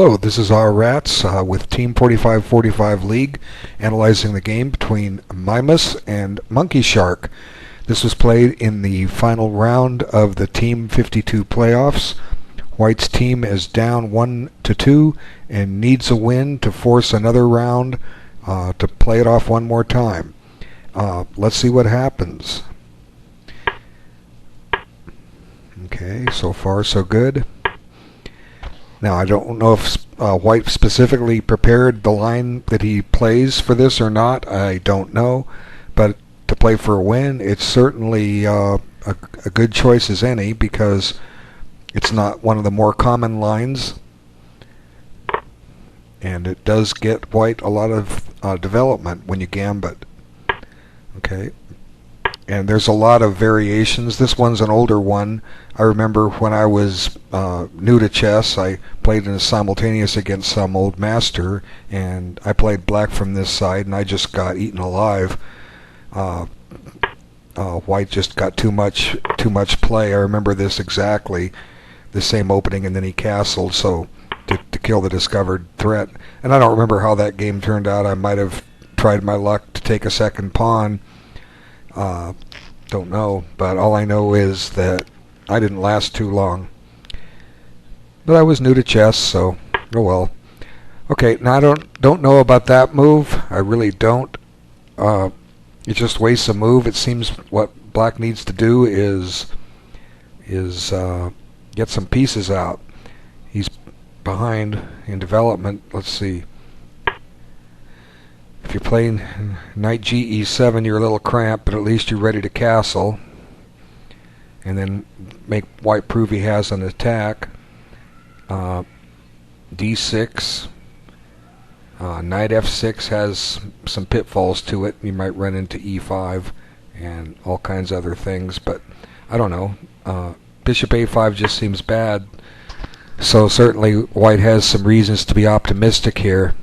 Hello, this is our Rats with Team 4545 League, analyzing the game between Mimus and Monkey Shark. This was played in the final round of the Team 52 playoffs. White's team is down 1-2 and needs a win to force another round to play it off one more time. Let's see what happens. Okay, so far so good. Now, I don't know if White specifically prepared the line that he plays for this or not. I don't know. But to play for a win, it's certainly a good choice as any, because it's not one of the more common lines. And it does get White a lot of development when you gambit. Okay. And there's a lot of variations. This one's an older one. I remember when I was new to chess, I played in a simultaneous against some old master, and I played black from this side, and I just got eaten alive. White just got too much play. I remember this exactly, the same opening, and then he castled, so to kill the discovered threat. And I don't remember how that game turned out. I might have tried my luck to take a second pawn. Don't know, but all I know is that I didn't last too long. But I was new to chess, so oh well. Okay, now I don't know about that move. I really don't. It just wastes a move. It seems what black needs to do is get some pieces out. He's behind in development. Let's see. If you're playing knight GE7, you're a little cramped, but at least you're ready to castle. And then make White prove he has an attack. D6. Knight F6 has some pitfalls to it. You might run into E5 and all kinds of other things, but I don't know. Bishop A5 just seems bad. So certainly White has some reasons to be optimistic here.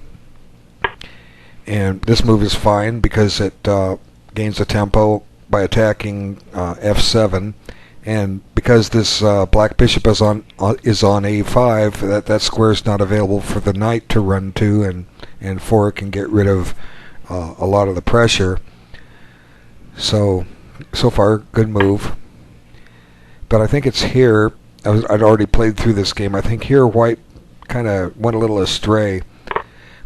And this move is fine because it gains the tempo by attacking F7, and because this black bishop is on A5, that square is not available for the knight to run to, and 4 can get rid of a lot of the pressure. So far, good move. But I think it's here. I'd already played through this game. I think here White kind of went a little astray.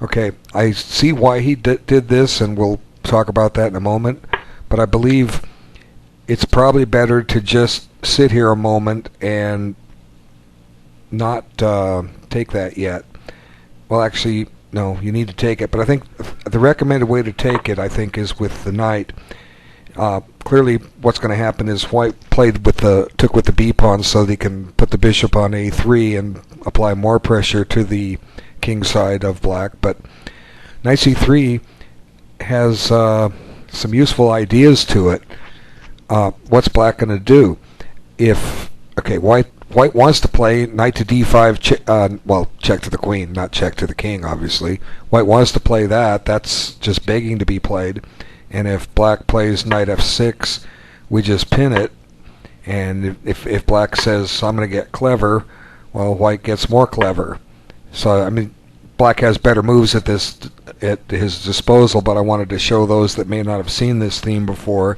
Okay, I see why he did this, and we'll talk about that in a moment, but I believe it's probably better to just sit here a moment and not take that yet. Well, actually, no, you need to take it, but I think the recommended way to take it, I think, is with the knight. Clearly, what's going to happen is White took with the B pawn so that he can put the bishop on A3 and apply more pressure to the king side of black, but knight C3 has some useful ideas to it. What's black going to do? White wants to play knight to D5, check to the queen, not check to the king, obviously. White wants to play that. That's just begging to be played. And if black plays knight F6, we just pin it. And if black says, I'm going to get clever, well, White gets more clever. So, I mean, black has better moves at his disposal, but I wanted to show those that may not have seen this theme before,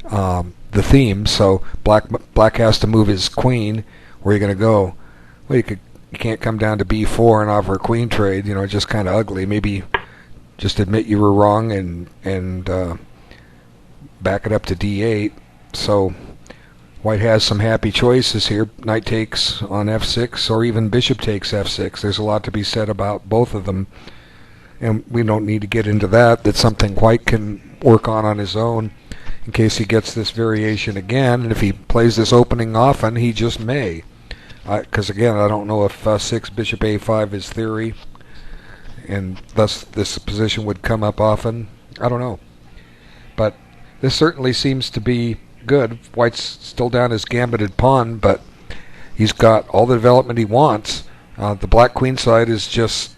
the theme. So black has to move his queen. Where are you going to go? Well, you can't come down to B4 and offer a queen trade. You know, it's just kind of ugly. Maybe just admit you were wrong and back it up to D8. So White has some happy choices here. Knight takes on F6, or even bishop takes F6. There's a lot to be said about both of them, and we don't need to get into that. That's something White can work on his own in case he gets this variation again. And if he plays this opening often, he just may. Because again, I don't know if 6 bishop A5 is theory, and thus this position would come up often. I don't know. But this certainly seems to be good. White's still down his gambited pawn, but he's got all the development he wants. The black queen side is just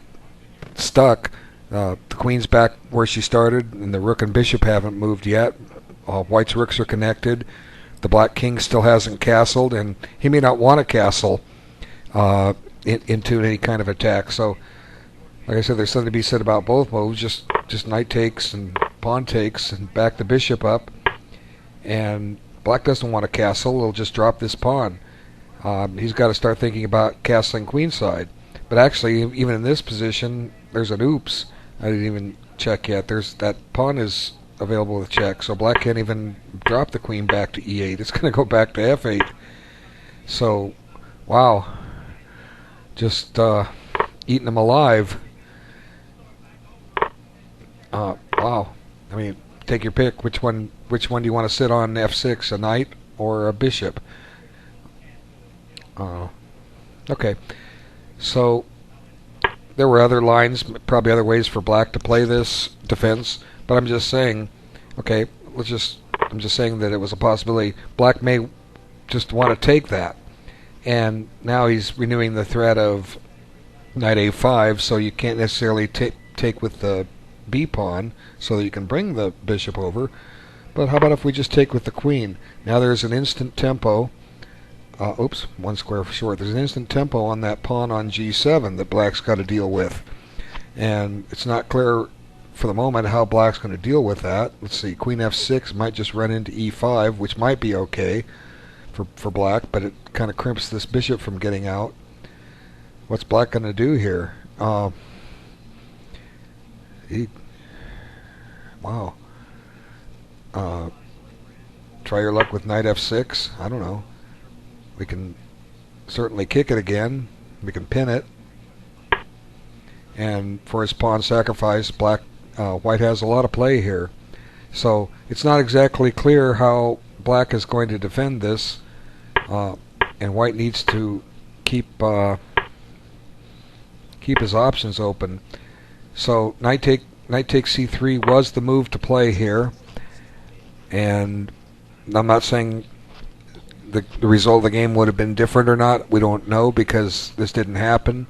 stuck. The queen's back where she started, and the rook and bishop haven't moved yet. White's rooks are connected. The black king still hasn't castled, and he may not want to castle. into any kind of attack. So, like I said, there's something to be said about both moves. Just knight takes and pawn takes and back the bishop up. And black doesn't want a castle. He'll just drop this pawn. He's got to start thinking about castling queenside. But actually, even in this position, there's an oops. I didn't even check yet. There's that pawn is available with check, so black can't even drop the queen back to e8. It's going to go back to f8. So, wow, just eating them alive. Wow. I mean, take your pick. Which one do you want to sit on? f6, a knight or a bishop? Okay. So there were other lines, probably other ways for black to play this defense, but I'm just saying, okay, I'm just saying that it was a possibility. Black may just want to take that, and now he's renewing the threat of knight a5, so you can't necessarily take with the b pawn, so that you can bring the bishop over. But how about if we just take with the queen? Now there's an instant tempo. Oops, one square short. There's an instant tempo on that pawn on g7 that black's got to deal with. And it's not clear for the moment how black's going to deal with that. Let's see, queen f6 might just run into e5, which might be okay for black, but it kind of crimps this bishop from getting out. What's black going to do here? Wow. Try your luck with knight f6. I don't know. We can certainly kick it again. We can pin it. And for his pawn sacrifice, white has a lot of play here. So it's not exactly clear how black is going to defend this. And white needs to keep his options open. So knight takes c3 was the move to play here. And I'm not saying the result of the game would have been different or not. We don't know because this didn't happen.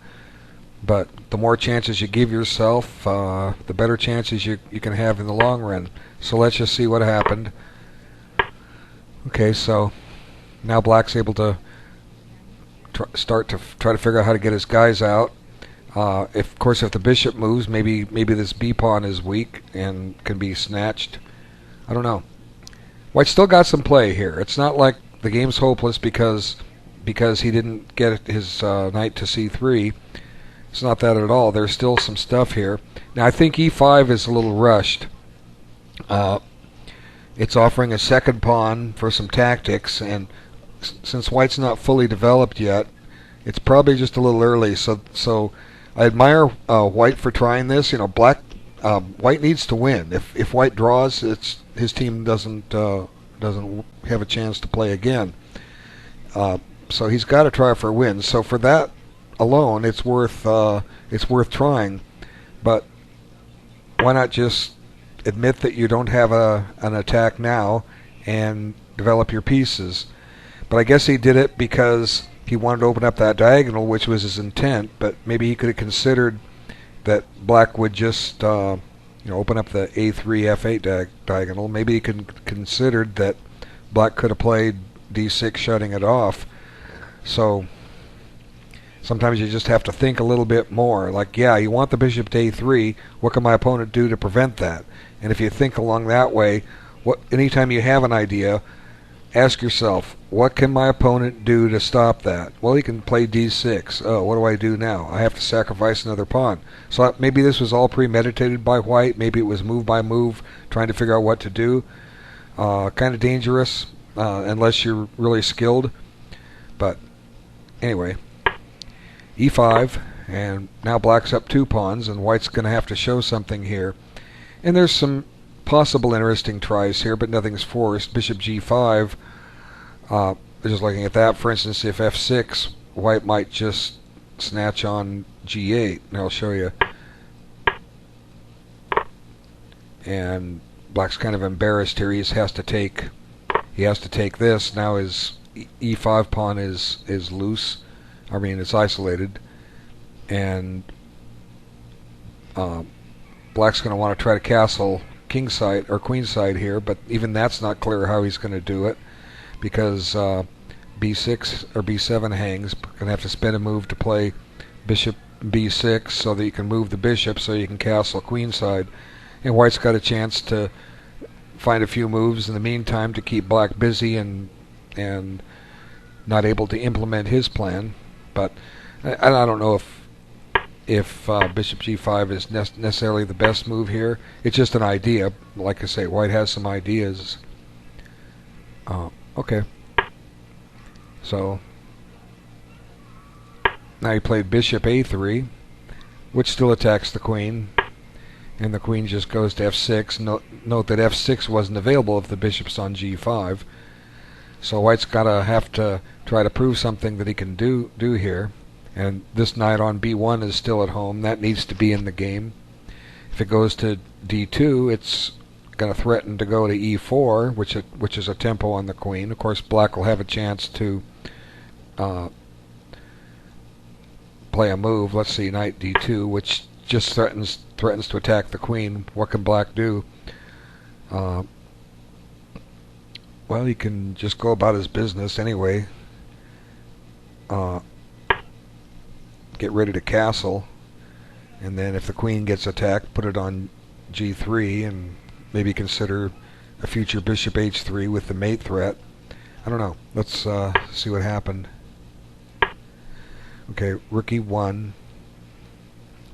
But the more chances you give yourself, the better chances you can have in the long run. So let's just see what happened. Okay, so now black's able to try to figure out how to get his guys out. Of course, if the bishop moves, maybe this b pawn is weak and can be snatched. I don't know. White still got some play here. It's not like the game's hopeless because he didn't get his knight to c3. It's not that at all. There's still some stuff here. Now I think e5 is a little rushed. It's offering a second pawn for some tactics, and since white's not fully developed yet, it's probably just a little early. So I admire white for trying this. You know, white needs to win. If white draws, his team doesn't have a chance to play again. So he's got to try for a win. So for that alone, it's worth trying. But why not just admit that you don't have an attack now and develop your pieces? But I guess he did it because he wanted to open up that diagonal, which was his intent. But maybe he could have considered that black would just open up the a3 f8 diagonal. Maybe he considered that black could have played d6, shutting it off. So sometimes you just have to think a little bit more. Like, yeah, you want the bishop to a3. What can my opponent do to prevent that? And if you think along that way, anytime you have an idea, ask yourself, what can my opponent do to stop that? Well, he can play d6. Oh, what do I do now? I have to sacrifice another pawn. So maybe this was all premeditated by white. Maybe it was move by move, trying to figure out what to do. Kind of dangerous unless you're really skilled. But anyway, e5, and now black's up 2 pawns, and white's going to have to show something here. And there's some possible interesting tries here, but nothing's forced. Bishop g5, just looking at that, for instance, if f6, white might just snatch on g8, and I'll show you. And black's kind of embarrassed here. He has to take this. Now his e5 pawn is loose. I mean, it's isolated, and black's going to want to try to castle kingside or queenside here, but even that's not clear how he's going to do it, because b6 or b7 hangs. Gonna have to spend a move to play bishop b6 so that you can move the bishop so you can castle queenside. And white's got a chance to find a few moves in the meantime to keep black busy and not able to implement his plan. But I don't know if bishop g5 is necessarily the best move here. It's just an idea. Like I say, white has some ideas. Okay. So now he played bishop a3, which still attacks the queen, and the queen just goes to f6. Note that f6 wasn't available if the bishop's on g5. So white's gotta have to try to prove something that he can do here. And this knight on b1 is still at home. That needs to be in the game. If it goes to d2, it's going to threaten to go to e4, which is a tempo on the queen. Of course, black will have a chance to play a move. Let's see, knight d2, which just threatens to attack the queen. What can black do? Well, he can just go about his business anyway. Get ready to castle, and then if the queen gets attacked, put it on g3 and maybe consider a future bishop h3 with the mate threat. I don't know. Let's see what happened. Okay, rook e1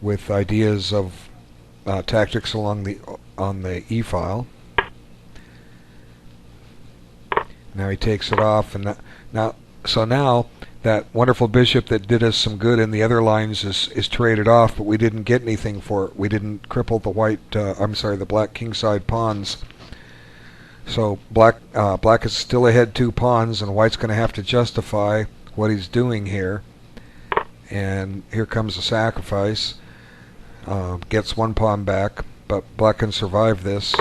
with ideas of tactics on the e file. Now he takes it off, and now that wonderful bishop that did us some good in the other lines is traded off, but we didn't get anything for it. We didn't cripple the black kingside pawns. So black is still ahead 2 pawns, and white's going to have to justify what he's doing here. And here comes the sacrifice. Gets 1 pawn back, but black can survive this.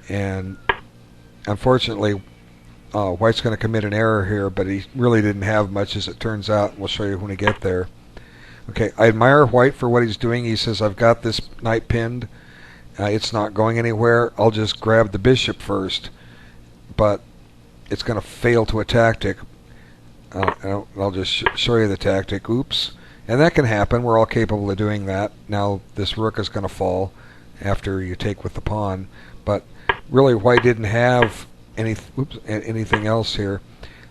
And unfortunately, white's going to commit an error here, but he really didn't have much, as it turns out. We'll show you when we get there. Okay, I admire white for what he's doing. He says, I've got this knight pinned. It's not going anywhere. I'll just grab the bishop first. But it's going to fail to a tactic. I'll just show you the tactic. Oops. And that can happen. We're all capable of doing that. Now this rook is going to fall after you take with the pawn. But really, white didn't have anything else here.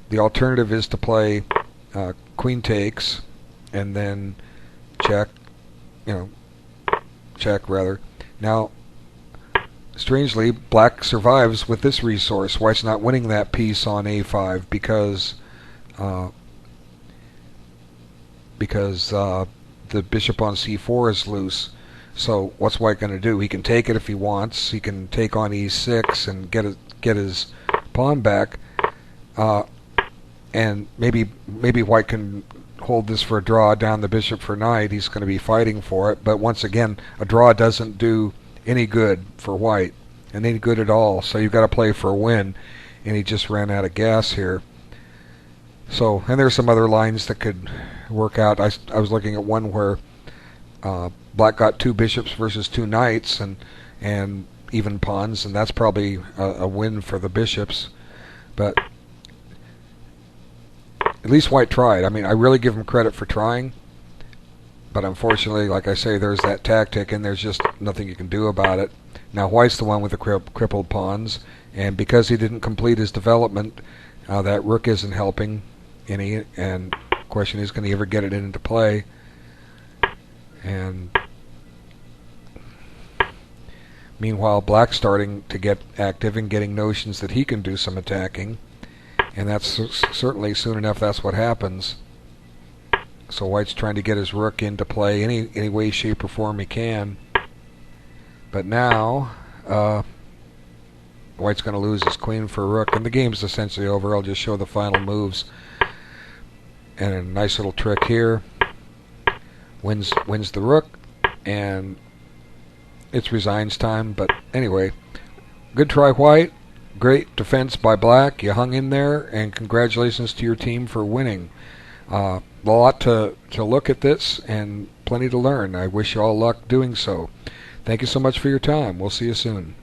The alternative is to play queen takes and then check rather. Now strangely, black survives with this resource. White's not winning that piece on a5 because the bishop on c4 is loose. So what's white going to do? He can take it if he wants. He can take on e6 and get his pawn back, and maybe white can hold this for a draw, down the bishop for knight. He's going to be fighting for it, but once again, a draw doesn't do any good for white, and any good at all. So you've got to play for a win, and he just ran out of gas here. So, and there's some other lines that could work out. I was looking at one where black got 2 bishops versus 2 knights and even pawns, and that's probably a win for the bishops. But at least white tried. I mean, I really give him credit for trying, but unfortunately, like I say, there's that tactic, and there's just nothing you can do about it. Now white's the one with the crippled pawns, and because he didn't complete his development, that rook isn't helping any, and the question is, can he ever get it into play? And meanwhile, black's starting to get active and getting notions that he can do some attacking, and that's certainly soon enough that's what happens. So white's trying to get his rook into play any way, shape, or form he can. But now white's going to lose his queen for a rook, and the game's essentially over. I'll just show the final moves. And a nice little trick here. Wins the rook, and it's resigns time. But anyway, good try, white. Great defense by black. You hung in there, and congratulations to your team for winning. A lot to look at this, and plenty to learn. I wish you all luck doing so. Thank you so much for your time. We'll see you soon.